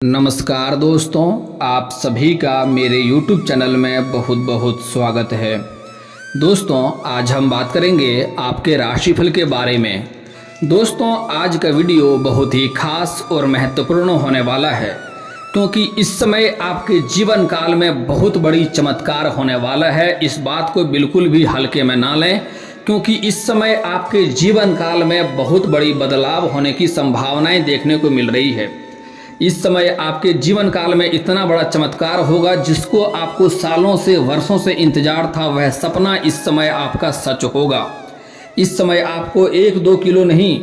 नमस्कार दोस्तों, आप सभी का मेरे YouTube चैनल में बहुत बहुत स्वागत है। दोस्तों, आज हम बात करेंगे आपके राशिफल के बारे में। दोस्तों, आज का वीडियो बहुत ही खास और महत्वपूर्ण होने वाला है, क्योंकि इस समय आपके जीवन काल में बहुत बड़ी चमत्कार होने वाला है। इस बात को बिल्कुल भी हल्के में ना लें, क्योंकि इस समय आपके जीवन काल में बहुत बड़ी बदलाव होने की संभावनाएं देखने को मिल रही है। इस समय आपके जीवन काल में इतना बड़ा चमत्कार होगा जिसको आपको सालों से वर्षों से इंतजार था, वह सपना इस समय आपका सच होगा। इस समय आपको 1-2 किलो नहीं,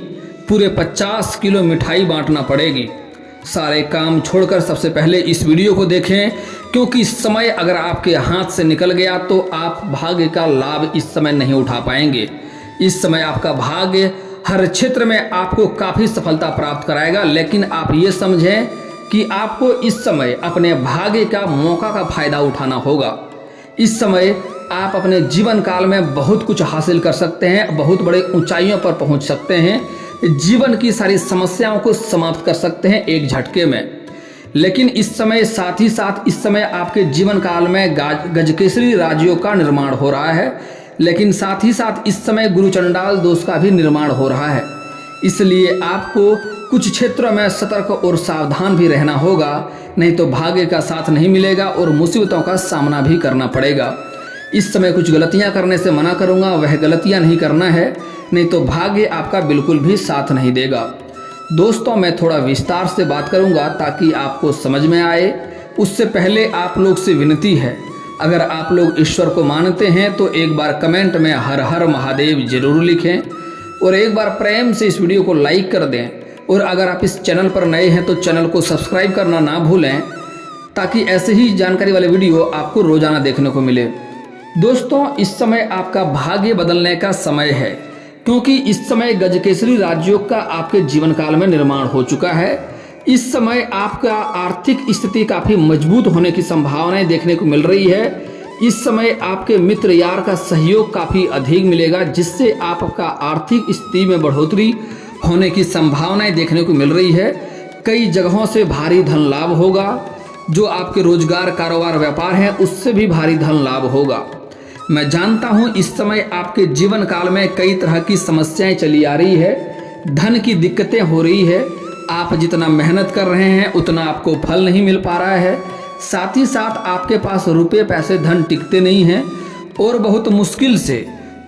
पूरे 50 किलो मिठाई बांटना पड़ेगी। सारे काम छोड़कर सबसे पहले इस वीडियो को देखें, क्योंकि इस समय अगर आपके हाथ से निकल गया तो आप भाग्य का लाभ इस समय नहीं उठा पाएंगे। इस समय आपका भाग्य हर क्षेत्र में आपको काफ़ी सफलता प्राप्त कराएगा, लेकिन आप ये समझें कि आपको इस समय अपने भाग्य का मौका का फायदा उठाना होगा। इस समय आप अपने जीवन काल में बहुत कुछ हासिल कर सकते हैं, बहुत बड़े ऊंचाइयों पर पहुंच सकते हैं, जीवन की सारी समस्याओं को समाप्त कर सकते हैं एक झटके में। लेकिन इस समय साथ ही साथ इस समय आपके जीवन काल में गजकेसरी राज्यों का निर्माण हो रहा है, लेकिन साथ ही साथ इस समय गुरु चंडाल दोष का भी निर्माण हो रहा है। इसलिए आपको कुछ क्षेत्रों में सतर्क और सावधान भी रहना होगा, नहीं तो भाग्य का साथ नहीं मिलेगा और मुसीबतों का सामना भी करना पड़ेगा। इस समय कुछ गलतियां करने से मना करूंगा, वह गलतियां नहीं करना है, नहीं तो भाग्य आपका बिल्कुल भी साथ नहीं देगा। दोस्तों, मैं थोड़ा विस्तार से बात करूंगा ताकि आपको समझ में आए। उससे पहले आप लोग से विनती है, अगर आप लोग ईश्वर को मानते हैं तो एक बार कमेंट में हर हर महादेव जरूर लिखें और एक बार प्रेम से इस वीडियो को लाइक कर दें। और अगर आप इस चैनल पर नए हैं तो चैनल को सब्सक्राइब करना ना भूलें, ताकि ऐसे ही जानकारी वाले वीडियो आपको रोजाना देखने को मिले। दोस्तों, इस समय आपका भाग्य बदलने का समय है, क्योंकि इस समय गजकेसरी राजयोग का आपके जीवन काल में निर्माण हो चुका है। इस समय आपका आर्थिक स्थिति काफ़ी मजबूत होने की संभावनाएं देखने को मिल रही है। इस समय आपके मित्र यार का सहयोग काफ़ी अधिक मिलेगा, जिससे आपका आर्थिक स्थिति में बढ़ोतरी होने की संभावनाएं देखने को मिल रही है। कई जगहों से भारी धन लाभ होगा, जो आपके रोजगार, कारोबार, व्यापार है उससे भी भारी धन लाभ होगा। मैं जानता हूँ इस समय आपके जीवन काल में कई तरह की समस्याएं चली आ रही है, धन की दिक्कतें हो रही है। आप जितना मेहनत कर रहे हैं उतना आपको फल नहीं मिल पा रहा है। साथ ही साथ आपके पास रुपए, पैसे, धन टिकते नहीं हैं और बहुत मुश्किल से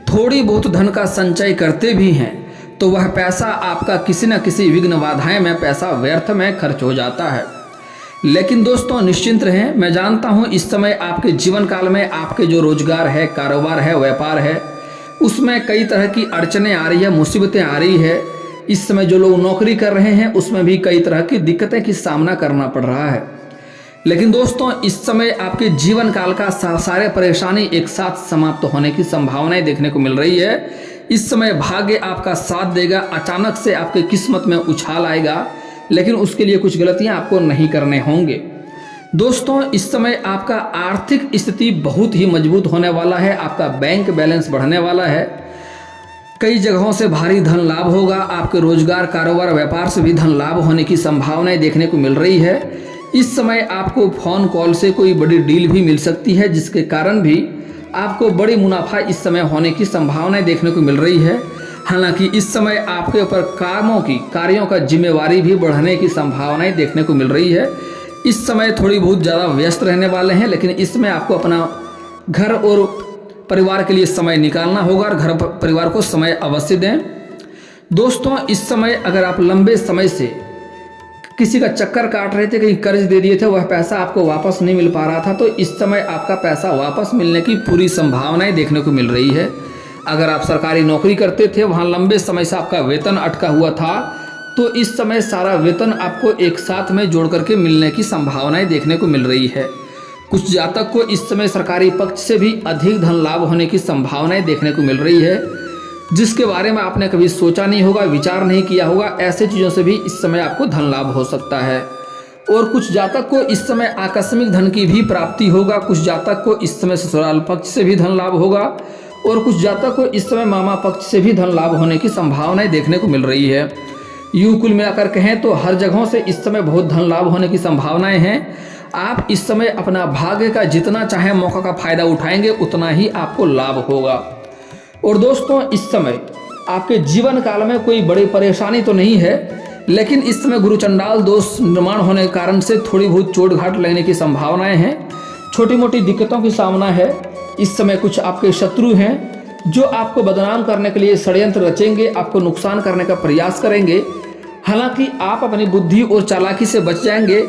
थोड़ी बहुत धन का संचय करते भी हैं तो वह पैसा आपका किसी न किसी विघ्न बाधाएं में पैसा व्यर्थ में खर्च हो जाता है। लेकिन दोस्तों, निश्चिंत रहें, मैं जानता हूं इस समय आपके जीवन काल में आपके जो रोजगार है, कारोबार है, व्यापार है, उसमें कई तरह की अड़चनें आ रही है, मुसीबतें आ रही है। इस समय जो लोग नौकरी कर रहे हैं उसमें भी कई तरह की दिक्कतें की सामना करना पड़ रहा है। लेकिन दोस्तों, इस समय आपके जीवन काल का सारे परेशानी एक साथ समाप्त होने की संभावनाएं देखने को मिल रही है। इस समय भाग्य आपका साथ देगा, अचानक से आपकी किस्मत में उछाल आएगा, लेकिन उसके लिए कुछ गलतियां आपको नहीं करने होंगे। दोस्तों, इस समय आपका आर्थिक स्थिति बहुत ही मजबूत होने वाला है, आपका बैंक बैलेंस बढ़ने वाला है, कई जगहों से भारी धन लाभ होगा, आपके रोजगार, कारोबार, व्यापार से भी धन लाभ होने की संभावनाएं देखने को मिल रही है। इस समय आपको फोन कॉल से कोई बड़ी डील भी मिल सकती है, जिसके कारण भी आपको बड़ी मुनाफा इस समय होने की संभावनाएं देखने को मिल रही है। हालांकि इस समय आपके ऊपर कार्यों का जिम्मेवारी भी बढ़ने की संभावनाएं देखने को मिल रही है। इस समय थोड़ी बहुत ज़्यादा व्यस्त रहने वाले हैं, लेकिन इसमें आपको अपना घर और परिवार के लिए समय निकालना होगा और घर परिवार को समय अवश्य दें। दोस्तों, इस समय अगर आप लंबे समय से किसी का चक्कर काट रहे थे, कहीं कर्ज दे दिए थे, वह पैसा आपको वापस नहीं मिल पा रहा था, तो इस समय आपका पैसा वापस मिलने की पूरी संभावनाएं देखने को मिल रही है। अगर आप सरकारी नौकरी करते थे, वहाँ लंबे समय से आपका वेतन अटका हुआ था, तो इस समय सारा वेतन आपको एक साथ में जोड़ करके मिलने की संभावनाएं देखने को मिल रही है। कुछ जातक को इस समय सरकारी पक्ष से भी अधिक धन लाभ होने की संभावनाएं देखने को मिल रही है, जिसके बारे में आपने कभी सोचा नहीं होगा, विचार नहीं किया होगा। ऐसे चीज़ों से भी इस समय आपको धन लाभ हो सकता है। और कुछ जातक को इस समय आकस्मिक धन की भी प्राप्ति होगा, कुछ जातक को इस समय ससुराल पक्ष से भी धन लाभ होगा और कुछ जातक को इस समय मामा पक्ष से भी धन लाभ होने की संभावनाएं देखने को मिल रही है। यूं कुल मिलाकर कहें तो हर जगहों से इस समय बहुत धन लाभ होने की संभावनाएं हैं। आप इस समय अपना भाग्य का जितना चाहे मौका का फायदा उठाएंगे उतना ही आपको लाभ होगा। और दोस्तों इस समय आपके जीवन काल में कोई बड़ी परेशानी तो नहीं है, लेकिन इस समय गुरु चंडाल दोष निर्माण होने के कारण से थोड़ी बहुत चोट घाट लगने की संभावनाएं हैं। छोटी मोटी दिक्कतों की सामना है। इस समय कुछ आपके शत्रु हैं जो आपको बदनाम करने के लिए षड्यंत्र रचेंगे, आपको नुकसान करने का प्रयास करेंगे। हालांकि आप अपनी बुद्धि और चालाकी से बच जाएंगे।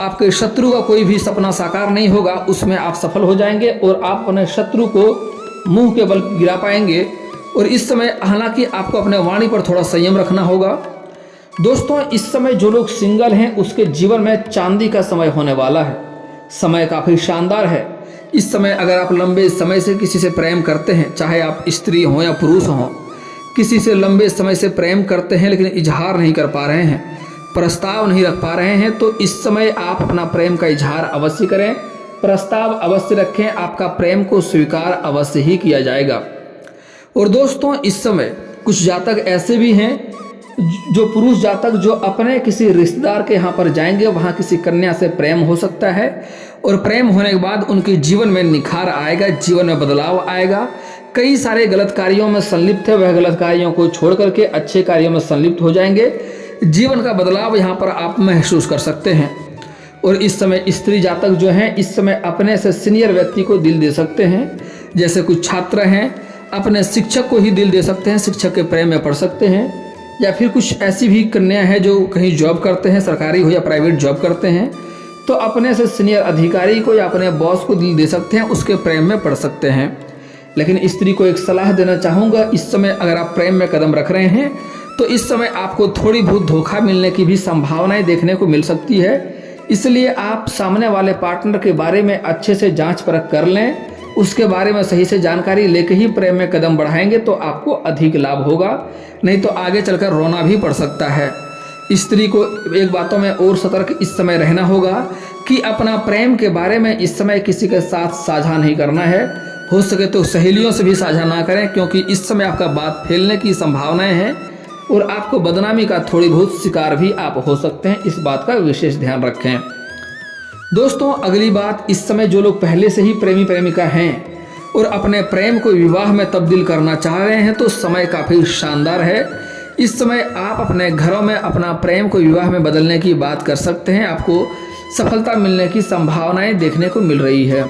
आपके शत्रु का कोई भी सपना साकार नहीं होगा, उसमें आप सफल हो जाएंगे और आप अपने शत्रु को मुंह के बल गिरा पाएंगे। और इस समय हालांकि आपको अपने वाणी पर थोड़ा संयम रखना होगा। दोस्तों इस समय जो लोग सिंगल हैं उसके जीवन में चांदी का समय होने वाला है। समय काफ़ी शानदार है। इस समय अगर आप लंबे समय से किसी से प्रेम करते हैं, चाहे आप स्त्री हों या पुरुष हों, किसी से लंबे समय से प्रेम करते हैं लेकिन इजहार नहीं कर पा रहे हैं, प्रस्ताव नहीं रख पा रहे हैं, तो इस समय आप अपना प्रेम का इजहार अवश्य करें, प्रस्ताव अवश्य रखें। आपका प्रेम को स्वीकार अवश्य ही किया जाएगा। और दोस्तों इस समय कुछ जातक ऐसे भी हैं जो पुरुष जातक जो अपने किसी रिश्तेदार के यहाँ पर जाएंगे, वहाँ किसी कन्या से प्रेम हो सकता है और प्रेम होने के बाद उनके जीवन में निखार आएगा, जीवन में बदलाव आएगा। कई सारे गलत कार्यों में संलिप्त है, वह गलत कार्यों को छोड़ करके अच्छे कार्यों में संलिप्त हो जाएंगे। जीवन का बदलाव यहाँ पर आप महसूस कर सकते हैं। और इस समय स्त्री जातक जो हैं इस समय अपने से सीनियर व्यक्ति को दिल दे सकते हैं। जैसे कुछ छात्र हैं अपने शिक्षक को ही दिल दे सकते हैं, शिक्षक के प्रेम में पड़ सकते हैं। या फिर कुछ ऐसी भी कन्या है जो कहीं जॉब करते हैं, सरकारी हो या प्राइवेट जॉब करते हैं, तो अपने से सीनियर अधिकारी को या अपने बॉस को दिल दे सकते हैं, उसके प्रेम में पड़ सकते हैं। लेकिन स्त्री को एक सलाह देना चाहूँगा, इस समय अगर आप प्रेम में कदम रख रहे हैं तो इस समय आपको थोड़ी बहुत धोखा मिलने की भी संभावनाएं देखने को मिल सकती है। इसलिए आप सामने वाले पार्टनर के बारे में अच्छे से जांच परख कर लें, उसके बारे में सही से जानकारी लेकर ही प्रेम में कदम बढ़ाएंगे तो आपको अधिक लाभ होगा, नहीं तो आगे चलकर रोना भी पड़ सकता है। स्त्री को एक बातों में और सतर्क इस समय रहना होगा कि अपना प्रेम के बारे में इस समय किसी के साथ साझा नहीं करना है। हो सके तो सहेलियों से भी साझा ना करें, क्योंकि इस समय आपका बात फैलने की संभावनाएं हैं और आपको बदनामी का थोड़ी बहुत शिकार भी आप हो सकते हैं। इस बात का विशेष ध्यान रखें। दोस्तों अगली बात, इस समय जो लोग पहले से ही प्रेमी प्रेमिका हैं और अपने प्रेम को विवाह में तब्दील करना चाह रहे हैं तो समय काफ़ी शानदार है। इस समय आप अपने घरों में अपना प्रेम को विवाह में बदलने की बात कर सकते हैं। आपको सफलता मिलने की संभावनाएं देखने को मिल रही है।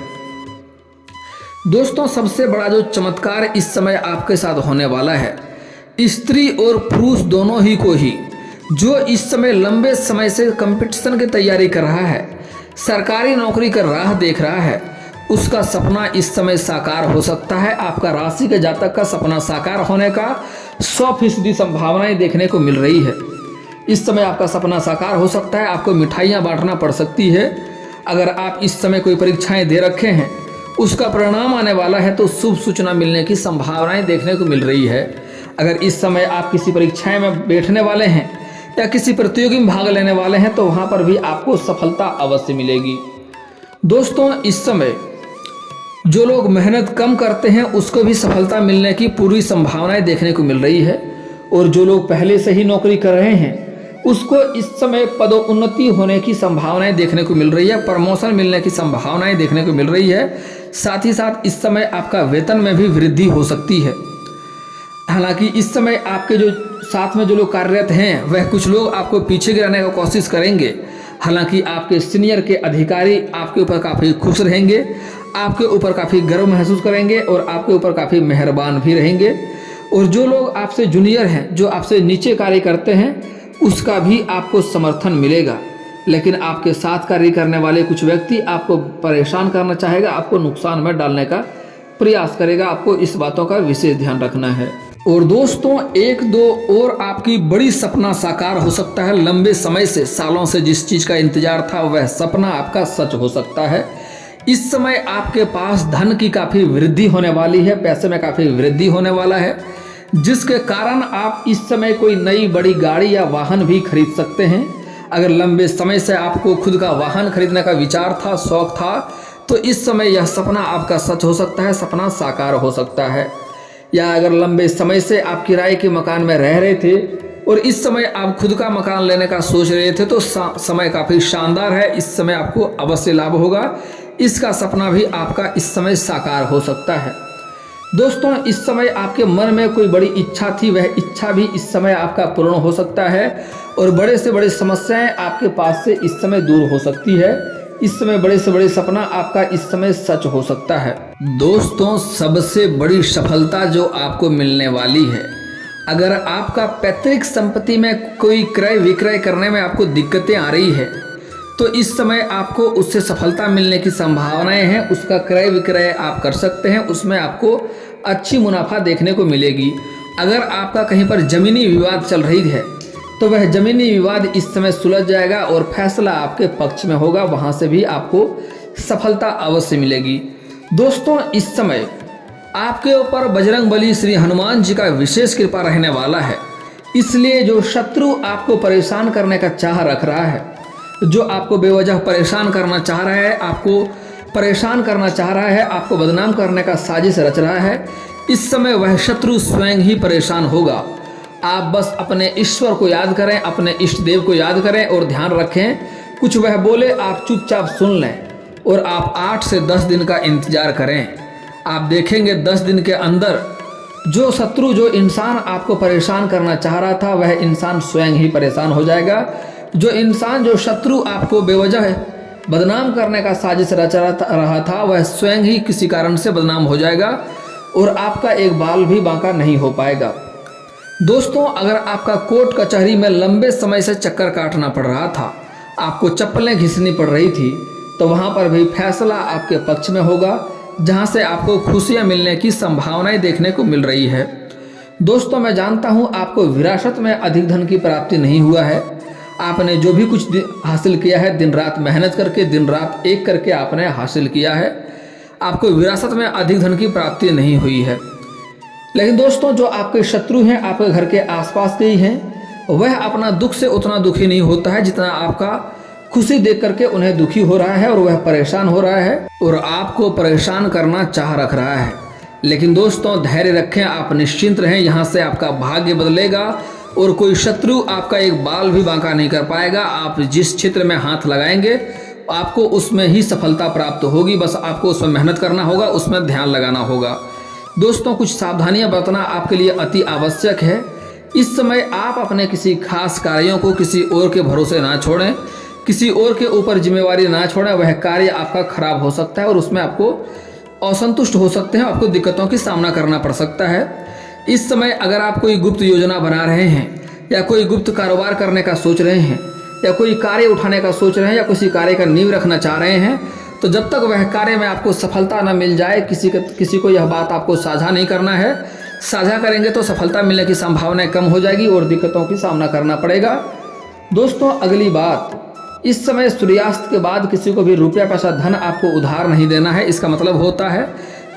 दोस्तों सबसे बड़ा जो चमत्कार इस समय आपके साथ होने वाला है, स्त्री और पुरुष दोनों ही को ही, जो इस समय लंबे समय से कंपटीशन की तैयारी कर रहा है, सरकारी नौकरी का राह देख रहा है, उसका सपना इस समय साकार हो सकता है। आपका राशि के जातक का सपना साकार होने का 100% संभावनाएं देखने को मिल रही है। इस समय आपका सपना साकार हो सकता है, आपको मिठाइयाँ बांटना पड़ सकती है। अगर आप इस समय कोई परीक्षाएं दे रखे हैं, उसका परिणाम आने वाला है तो शुभ सूचना मिलने की संभावनाएं देखने को मिल रही है। अगर इस समय आप किसी परीक्षाएं में बैठने वाले हैं या किसी प्रतियोगी में भाग लेने वाले हैं तो वहाँ पर भी आपको सफलता अवश्य मिलेगी। दोस्तों इस समय जो लोग मेहनत कम करते हैं उसको भी सफलता मिलने की पूरी संभावनाएं देखने को मिल रही है। और जो लोग पहले से ही नौकरी कर रहे हैं उसको इस समय पदोन्नति होने की संभावनाएं देखने को मिल रही है, प्रमोशन मिलने की संभावनाएं देखने को मिल रही है। साथ ही साथ इस समय आपका वेतन में भी वृद्धि हो सकती है। हालांकि इस समय आपके जो साथ में जो लोग कार्यरत हैं वह कुछ लोग आपको पीछे गिराने की कोशिश करेंगे। हालांकि आपके सीनियर के अधिकारी आपके ऊपर काफ़ी खुश रहेंगे, आपके ऊपर काफ़ी गर्व महसूस करेंगे और आपके ऊपर काफ़ी मेहरबान भी रहेंगे। और जो लोग आपसे जूनियर हैं, जो आपसे नीचे कार्य करते हैं, उसका भी आपको समर्थन मिलेगा। लेकिन आपके साथ कार्य करने वाले कुछ व्यक्ति आपको परेशान करना चाहेगा, आपको नुकसान में डालने का प्रयास करेगा। आपको इस बातों का विशेष ध्यान रखना है। और दोस्तों एक दो और आपकी बड़ी सपना साकार हो सकता है। लंबे समय से, सालों से जिस चीज़ का इंतजार था वह सपना आपका सच हो सकता है। इस समय आपके पास धन की काफ़ी वृद्धि होने वाली है, पैसे में काफ़ी वृद्धि होने वाला है, जिसके कारण आप इस समय कोई नई बड़ी गाड़ी या वाहन भी खरीद सकते हैं। अगर लंबे समय से आपको खुद का वाहन खरीदने का विचार था, शौक था, तो इस समय यह सपना आपका सच हो सकता है, सपना साकार हो सकता है। या अगर लंबे समय से आप किराए के मकान में रह रहे थे और इस समय आप खुद का मकान लेने का सोच रहे थे तो समय काफ़ी शानदार है। इस समय आपको अवश्य लाभ होगा। इसका सपना भी आपका इस समय साकार हो सकता है। दोस्तों, इस समय आपके मन में कोई बड़ी इच्छा थी, वह इच्छा भी इस समय आपका पूर्ण हो सकता है और बड़े से बड़े समस्याएं आपके पास से इस समय दूर हो सकती है। इस समय बड़े से बड़े सपना आपका इस समय सच हो सकता है। दोस्तों, सबसे बड़ी सफलता जो आपको मिलने वाली है, अगर आपका पैतृक संपत्ति में कोई क्रय विक्रय करने में आपको दिक्कतें आ रही है तो इस समय आपको उससे सफलता मिलने की संभावनाएं हैं। उसका क्रय विक्रय आप कर सकते हैं, उसमें आपको अच्छी मुनाफा देखने को मिलेगी। अगर आपका कहीं पर जमीनी विवाद चल रही है तो वह जमीनी विवाद इस समय सुलझ जाएगा और फैसला आपके पक्ष में होगा, वहां से भी आपको सफलता अवश्य मिलेगी। दोस्तों, इस समय आपके ऊपर बजरंगबली श्री हनुमान जी का विशेष कृपा रहने वाला है। इसलिए जो शत्रु आपको परेशान करने का चाह रख रहा है, जो आपको बेवजह परेशान करना चाह रहा है, आपको परेशान करना चाह रहा है, आपको बदनाम करने का साजिश रच रहा है, इस समय वह शत्रु स्वयं ही परेशान होगा। आप बस अपने ईश्वर को याद करें, अपने इष्ट देव को याद करें और ध्यान रखें, कुछ वह बोले आप चुपचाप सुन लें और आप 8 से 10 दिन का इंतजार करें। आप देखेंगे 10 दिन के अंदर जो शत्रु, जो इंसान आपको परेशान करना चाह रहा था, वह इंसान स्वयं ही परेशान हो जाएगा। जो इंसान, जो शत्रु आपको बेवजह बदनाम करने का साजिश रच रहा था, वह स्वयं ही किसी कारण से बदनाम हो जाएगा और आपका एक बाल भी बांका नहीं हो पाएगा। दोस्तों, अगर आपका कोर्ट कचहरी में लंबे समय से चक्कर काटना पड़ रहा था, आपको चप्पलें घिसनी पड़ रही थी, तो वहां पर भी फैसला आपके पक्ष में होगा, जहां से आपको खुशियां मिलने की संभावनाएं देखने को मिल रही है। दोस्तों, मैं जानता हूं आपको विरासत में अधिक धन की प्राप्ति नहीं हुआ है। आपने जो भी कुछ हासिल किया है, दिन रात मेहनत करके, दिन रात एक करके आपने हासिल किया है। आपको विरासत में अधिक धन की प्राप्ति नहीं हुई है। लेकिन दोस्तों, जो आपके शत्रु हैं, आपके घर के आसपास के ही हैं, वह अपना दुख से उतना दुखी नहीं होता है जितना आपका खुशी देख करके उन्हें दुखी हो रहा है और वह परेशान हो रहा है और आपको परेशान करना चाह रख रहा है। लेकिन दोस्तों, धैर्य रखें, आप निश्चिंत रहें, यहाँ से आपका भाग्य बदलेगा और कोई शत्रु आपका एक बाल भी बांका नहीं कर पाएगा। आप जिस क्षेत्र में हाथ लगाएंगे आपको उसमें ही सफलता प्राप्त होगी। बस आपको उसमें मेहनत करना होगा, उसमें ध्यान लगाना होगा। दोस्तों, कुछ सावधानियां बरतना आपके लिए अति आवश्यक है। इस समय आप अपने किसी खास कार्यों को किसी और के भरोसे ना छोड़ें, किसी और के ऊपर जिम्मेवारी ना छोड़ें। वह कार्य आपका खराब हो सकता है और उसमें आपको असंतुष्ट हो सकते हैं, आपको दिक्कतों की सामना करना पड़ सकता है। इस समय अगर आप कोई गुप्त योजना बना रहे हैं या कोई गुप्त कारोबार करने का सोच रहे हैं या कोई कार्य उठाने का सोच रहे हैं या किसी कार्य का नींव रखना चाह रहे हैं, तो जब तक वह कार्य में आपको सफलता न मिल जाए, किसी को यह बात आपको साझा नहीं करना है। साझा करेंगे तो सफलता मिलने की संभावनाएं कम हो जाएगी और दिक्कतों की सामना करना पड़ेगा। दोस्तों, अगली बात, इस समय सूर्यास्त के बाद किसी को भी रुपया पैसा धन आपको उधार नहीं देना है। इसका मतलब होता है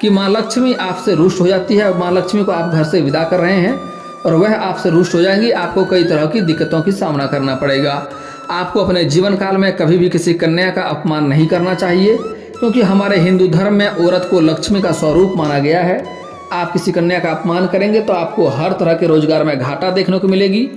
कि माँ लक्ष्मी आपसे रुष्ट हो जाती है। माँ लक्ष्मी को आप घर से विदा कर रहे हैं और वह आपसे रुष्ट हो जाएंगी। आपको कई तरह की दिक्कतों की सामना करना पड़ेगा। आपको अपने जीवन काल में कभी भी किसी कन्या का अपमान नहीं करना चाहिए, क्योंकि हमारे हिंदू धर्म में औरत को लक्ष्मी का स्वरूप माना गया है। आप किसी कन्या का अपमान करेंगे तो आपको हर तरह के रोजगार में घाटा देखने को मिलेगी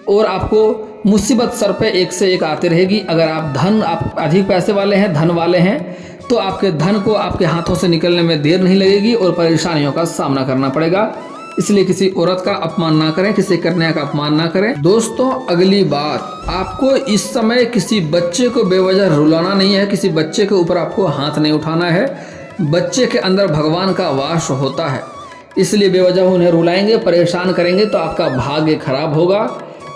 और आपको मुसीबत सर पे एक से एक आती रहेगी। अगर आप अधिक पैसे वाले हैं, धन वाले हैं, तो आपके धन को आपके हाथों से निकलने में देर नहीं लगेगी और परेशानियों का सामना करना पड़ेगा। इसलिए किसी औरत का अपमान ना करें, किसी कन्या का अपमान ना करें। दोस्तों, अगली बात, आपको इस समय किसी बच्चे को बेवजह रुलाना नहीं है, किसी बच्चे के ऊपर आपको हाथ नहीं उठाना है। बच्चे के अंदर भगवान का वास होता है, इसलिए बेवजह उन्हें रुलाएंगे, परेशान करेंगे तो आपका भाग्य खराब होगा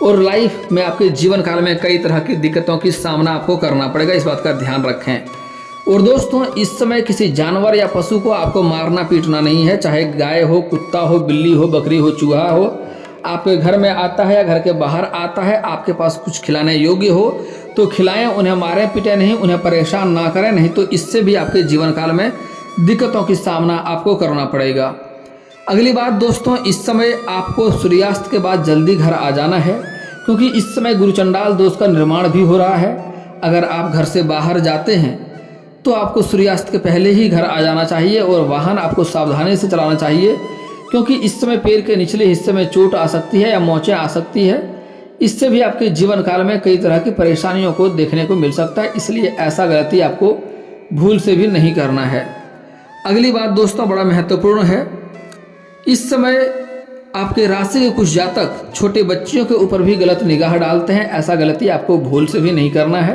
और लाइफ में आपके जीवन काल में कई तरह की दिक्कतों की सामना आपको करना पड़ेगा। इस बात का ध्यान रखें। और दोस्तों, इस समय किसी जानवर या पशु को आपको मारना पीटना नहीं है, चाहे गाय हो, कुत्ता हो, बिल्ली हो, बकरी हो, चूहा हो, आपके घर में आता है या घर के बाहर आता है, आपके पास कुछ खिलाने योग्य हो तो खिलाएं, उन्हें मारें पीटें नहीं, उन्हें परेशान ना करें, नहीं तो इससे भी आपके जीवन काल में दिक्कतों की सामना आपको करना पड़ेगा। अगली बात दोस्तों, इस समय आपको सूर्यास्त के बाद जल्दी घर आ जाना है, क्योंकि इस समय गुरुचंडाल दोष का निर्माण भी हो रहा है। अगर आप घर से बाहर जाते हैं तो आपको सूर्यास्त के पहले ही घर आ जाना चाहिए और वाहन आपको सावधानी से चलाना चाहिए, क्योंकि इस समय पैर के निचले हिस्से में चोट आ सकती है या मोचें आ सकती है। इससे भी आपके जीवन काल में कई तरह की परेशानियों को देखने को मिल सकता है, इसलिए ऐसा गलती आपको भूल से भी नहीं करना है। अगली बात दोस्तों बड़ा महत्वपूर्ण है, इस समय आपके राशि के कुछ जातक छोटे बच्चियों के ऊपर भी गलत निगाह डालते हैं, ऐसा गलती आपको भूल से भी नहीं करना है।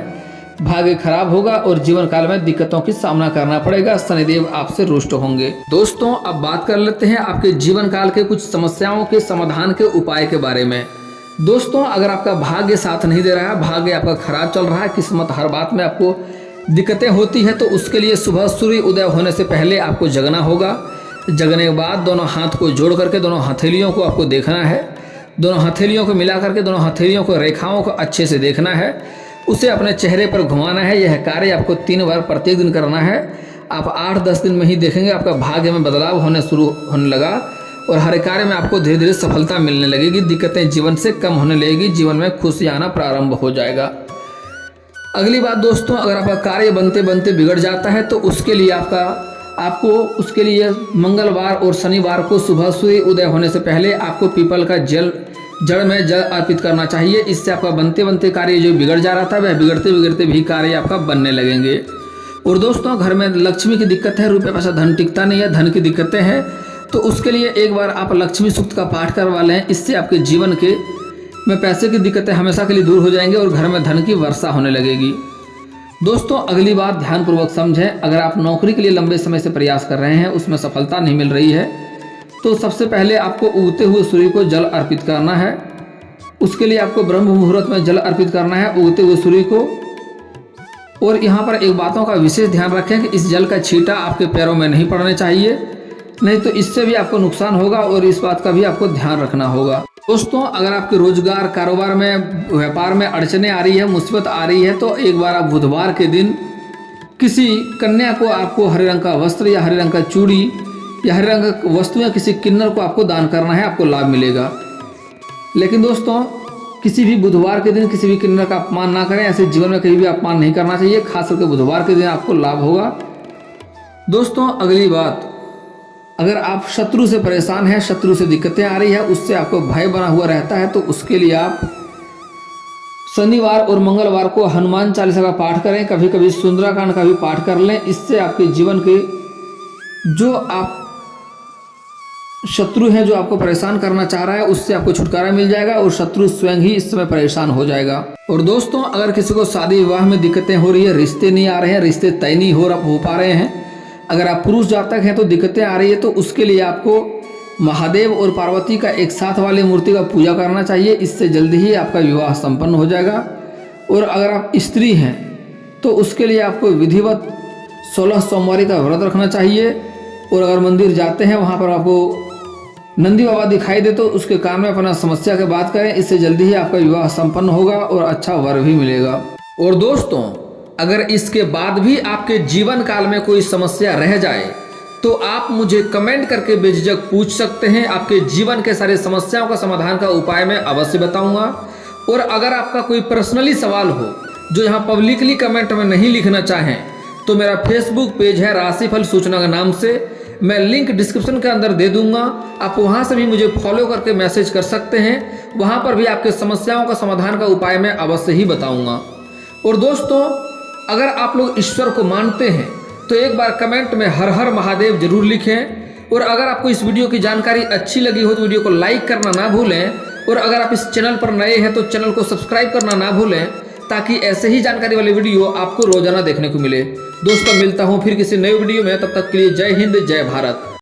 भाग्य खराब होगा और जीवन काल में दिक्कतों की सामना करना पड़ेगा, शनिदेव आपसे रुष्ट होंगे। दोस्तों अब बात कर लेते हैं आपके जीवन काल के कुछ समस्याओं के समाधान के उपाय के बारे में। दोस्तों अगर आपका भाग्य साथ नहीं दे रहा है, भाग्य आपका खराब चल रहा है, किस्मत हर बात में आपको दिक्कतें होती है, तो उसके लिए सुबह सूर्य उदय होने से पहले आपको जगना होगा। जगने के बाद दोनों हाथ को जोड़ करके दोनों हथेलियों को आपको देखना है, दोनों हथेलियों को मिला करके दोनों हथेलियों को रेखाओं को अच्छे से देखना है, उसे अपने चेहरे पर घुमाना है। यह कार्य आपको 3 बार प्रत्येक दिन करना है। आप 8-10 दिन में ही देखेंगे आपका भाग्य में बदलाव शुरू होने लगा और हर कार्य में आपको धीरे धीरे सफलता मिलने लगेगी, दिक्कतें जीवन से कम होने लगेगी, जीवन में खुशी आना प्रारंभ हो जाएगा। अगली बात दोस्तों, अगर आपका कार्य बनते बनते बिगड़ जाता है तो उसके लिए उसके लिए मंगलवार और शनिवार को सुबह सूर्य उदय होने से पहले आपको पीपल का जड़ में जल अर्पित करना चाहिए। इससे आपका बनते बनते कार्य जो बिगड़ जा रहा था वह बिगड़ते बिगड़ते भी कार्य आपका बनने लगेंगे। और दोस्तों घर में लक्ष्मी की दिक्कत है, रुपये पैसा धन टिकता नहीं है, धन की दिक्कतें हैं, तो उसके लिए एक बार आप लक्ष्मी सूक्त का पाठ करवा लें। इससे आपके जीवन में पैसे की दिक्कतें हमेशा के लिए दूर हो जाएंगे और घर में धन की वर्षा होने लगेगी। दोस्तों अगली बात ध्यानपूर्वक समझें, अगर आप नौकरी के लिए लंबे समय से प्रयास कर रहे हैं, उसमें सफलता नहीं मिल रही है, तो सबसे पहले आपको उगते हुए सूर्य को जल अर्पित करना है। उसके लिए आपको ब्रह्म मुहूर्त में जल अर्पित करना है उगते हुए सूर्य को। और यहाँ पर एक बातों का विशेष ध्यान रखें कि इस जल का छींटा आपके पैरों में नहीं पड़ने चाहिए, नहीं तो इससे भी आपको नुकसान होगा और इस बात का भी आपको ध्यान रखना होगा। दोस्तों अगर आपके रोजगार कारोबार में व्यापार में अड़चने आ रही है, मुसीबत आ रही है, तो एक बार आप बुधवार के दिन किसी कन्या को आपको हरे रंग का वस्त्र या हरे रंग का चूड़ी या हरे रंग का वस्तु या किसी किन्नर को आपको दान करना है, आपको लाभ मिलेगा। लेकिन दोस्तों किसी भी बुधवार के दिन किसी भी किन्नर का अपमान ना करें, ऐसे जीवन में कहीं भी अपमान नहीं करना चाहिए, खास करके बुधवार के दिन आपको लाभ होगा। दोस्तों अगली बात, अगर आप शत्रु से परेशान हैं, शत्रु से दिक्कतें आ रही है, उससे आपको भय बना हुआ रहता है, तो उसके लिए आप शनिवार और मंगलवार को हनुमान चालीसा का पाठ करें, कभी कभी सुंदराकांड का भी पाठ कर लें। इससे आपके जीवन के जो आप शत्रु हैं, जो आपको परेशान करना चाह रहा है, उससे आपको छुटकारा मिल जाएगा और शत्रु स्वयं ही इस समय परेशान हो जाएगा। और दोस्तों अगर किसी को शादी विवाह में दिक्कतें हो रही है, रिश्ते नहीं आ रहे हैं, रिश्ते तय नहीं हो पा रहे हैं, अगर आप पुरुष जातक हैं तो दिक्कतें आ रही है, तो उसके लिए आपको महादेव और पार्वती का एक साथ वाली मूर्ति का पूजा करना चाहिए। इससे जल्दी ही आपका विवाह संपन्न हो जाएगा। और अगर आप स्त्री हैं तो उसके लिए आपको विधिवत 16 सोमवारी का व्रत रखना चाहिए। और अगर मंदिर जाते हैं वहाँ पर आपको नंदी बाबा दिखाई दे तो उसके कान में अपना समस्या की बात करें, इससे जल्दी ही आपका विवाह संपन्न होगा और अच्छा वर भी मिलेगा। और दोस्तों अगर इसके बाद भी आपके जीवन काल में कोई समस्या रह जाए तो आप मुझे कमेंट करके बेझिझक पूछ सकते हैं। आपके जीवन के सारे समस्याओं का समाधान का उपाय मैं अवश्य बताऊंगा। और अगर आपका कोई पर्सनली सवाल हो जो यहाँ पब्लिकली कमेंट में नहीं लिखना चाहें, तो मेरा फेसबुक पेज है राशिफल सूचना के नाम से, मैं लिंक डिस्क्रिप्शन के अंदर दे दूंगा, आप वहां से भी मुझे फॉलो करके मैसेज कर सकते हैं। वहां पर भी आपके समस्याओं का समाधान का उपाय मैं अवश्य ही बताऊंगा। और दोस्तों अगर आप लोग ईश्वर को मानते हैं तो एक बार कमेंट में हर हर महादेव जरूर लिखें। और अगर आपको इस वीडियो की जानकारी अच्छी लगी हो तो वीडियो को लाइक करना ना भूलें। और अगर आप इस चैनल पर नए हैं तो चैनल को सब्सक्राइब करना ना भूलें, ताकि ऐसे ही जानकारी वाली वीडियो आपको रोजाना देखने को मिले। दोस्तों मिलता हूँ फिर किसी नई वीडियो में, तब तक के लिए जय हिंद जय भारत।